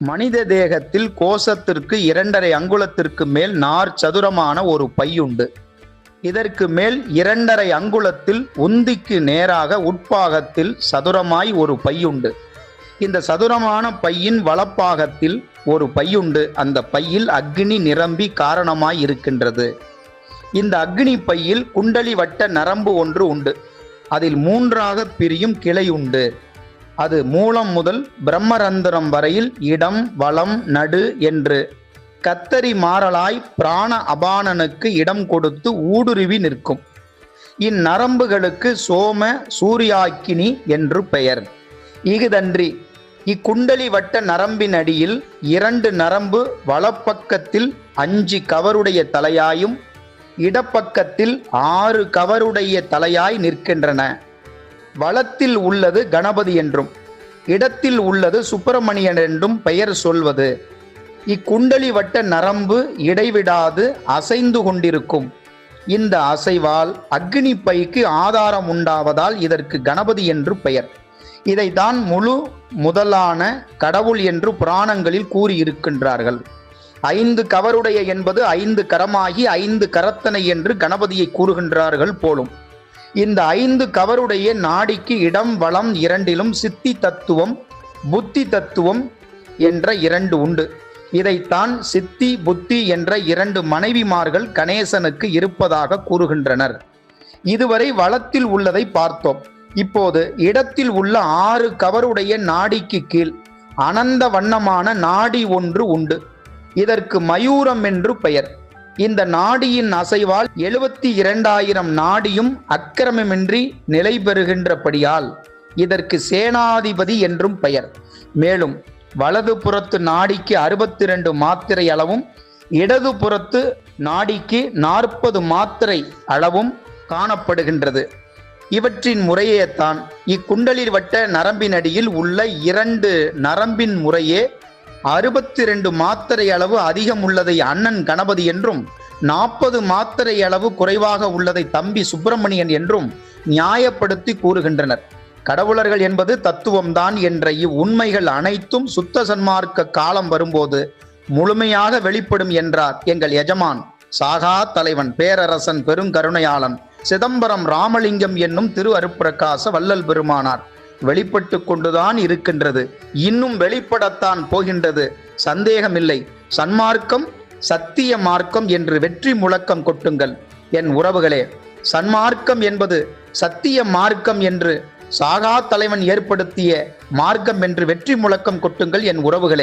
மனித தேகத்தில் கோசத்திற்கு 2½ அங்குலத்திற்கு மேல் நார் சதுரமான ஒரு பையுண்டு. இதற்கு மேல் 2½ அங்குலத்தில் உந்திக்கு நேராக உட்பாகத்தில் சதுரமாய் ஒரு பையுண்டு. இந்த சதுரமான பையின் வலப்பாகத்தில் ஒரு பையுண்டு. அந்த பையில் அக்னி நிரம்பி காரணமாய் இருக்கின்றது. இந்த அக்னி பையில் குண்டலி வட்ட நரம்பு ஒன்று உண்டு. அதில் 3ஆக பிரியும் கிளை உண்டு. அது மூலம் முதல் பிரம்மரந்திரம் வரையில் இடம் வலம் நடு என்று கத்தரி மாறலாய் பிராண அபானனுக்கு இடம் கொடுத்து ஊடுருவி நிற்கும். இந்நரம்புகளுக்கு சோம சூர்யாக்கினி என்று பெயர். இஃதன்றி இக்குண்டலி வட்ட நரம்பின் அடியில் 2 நரம்பு வலப்பக்கத்தில் 5 கவருடைய தலையாயும் இடப்பக்கத்தில் 6 கவருடைய தலையாய் நிற்கின்றன. வலத்தில் உள்ளது கணபதி என்றும் இடத்தில் உள்ளது சுப்பிரமணியன் என்றும் பெயர் சொல்வது. இக்குண்டலி வட்ட நரம்பு இடைவிடாது அசைந்து கொண்டிருக்கும். இந்த அசைவால் அக்னி பைக்கு ஆதாரம் உண்டாவதால் இதற்கு கணபதி என்று பெயர். இதைத்தான் முழு முதலான கடவுள் என்று புராணங்களில் கூறியிருக்கின்றார்கள். 5 கவருடைய என்பது 5 கரமாகி 5 கரத்தனை என்று கணபதியை கூறுகின்றார்கள் போலும். இந்த 5 கவருடைய நாடிக்கு இடம் வலம் இரண்டிலும் சித்தி தத்துவம் புத்தி தத்துவம் என்ற 2 உண்டு. இதைத்தான் சித்தி புத்தி என்ற 2 மனைவிமார்கள் கணேசனுக்கு இருப்பதாக கூறுகின்றனர். இதுவரை வலத்தில் உள்ளதை பார்த்தோம். இப்போது இடத்தில் உள்ள 6 கவருடைய நாடிக்கு கீழ் அனந்த வண்ணமான நாடி ஒன்று உண்டு. இதற்கு மயூரம் என்று பெயர். இந்த நாடியின் அசைவால் 72,000 நாடியும் அக்கிரமமின்றி நிலை பெறுகின்றபடியால் இதற்கு சேனாதிபதி என்றும் பெயர். மேலும் வலது புறத்து நாடிக்கு 62 மாத்திரை அளவும் இடது புறத்து நாடிக்கு 40 மாத்திரை அளவும் காணப்படுகின்றது. இவற்றின் முறையேத்தான் இக்குண்டலி வட்ட நரம்பின் அடியில் உள்ள 2 நரம்பின் முறையே 62 மாத்திரை அளவு அதிகம் உள்ளதை அண்ணன் கணபதி என்றும் 40 மாத்திரை அளவு குறைவாக உள்ளதை தம்பி சுப்பிரமணியன் என்றும் நியாயப்படுத்தி கூறுகின்றனர். கடவுளர்கள் என்பது தத்துவம்தான் என்ற இவ்வுண்மைகள் அனைத்தும் சுத்த சன்மார்க்க காலம் வரும்போது முழுமையாக வெளிப்படும் என்றார் எங்கள் எஜமான் சாகா தலைவன் பேரரசன் பெருங்கருணையாளன் சிதம்பரம் ராமலிங்கம் என்னும் திரு அருட்பிரகாச வள்ளல் பெருமானார். வெளிப்பட்டு கொண்டுதான் இருக்கின்றது. இன்னும் வெளிப்படத்தான் போகின்றது. சந்தேகமில்லை. சன்மார்க்கம் சத்திய மார்க்கம் என்று வெற்றி முழக்கம் கொட்டுங்கள் என் உறவுகளே. சன்மார்க்கம் என்பது சத்திய மார்க்கம் என்று சாகா தலைவன் ஏற்படுத்திய மார்க்கம் என்று வெற்றி முழக்கம் கொட்டுங்கள் என் உறவுகளே.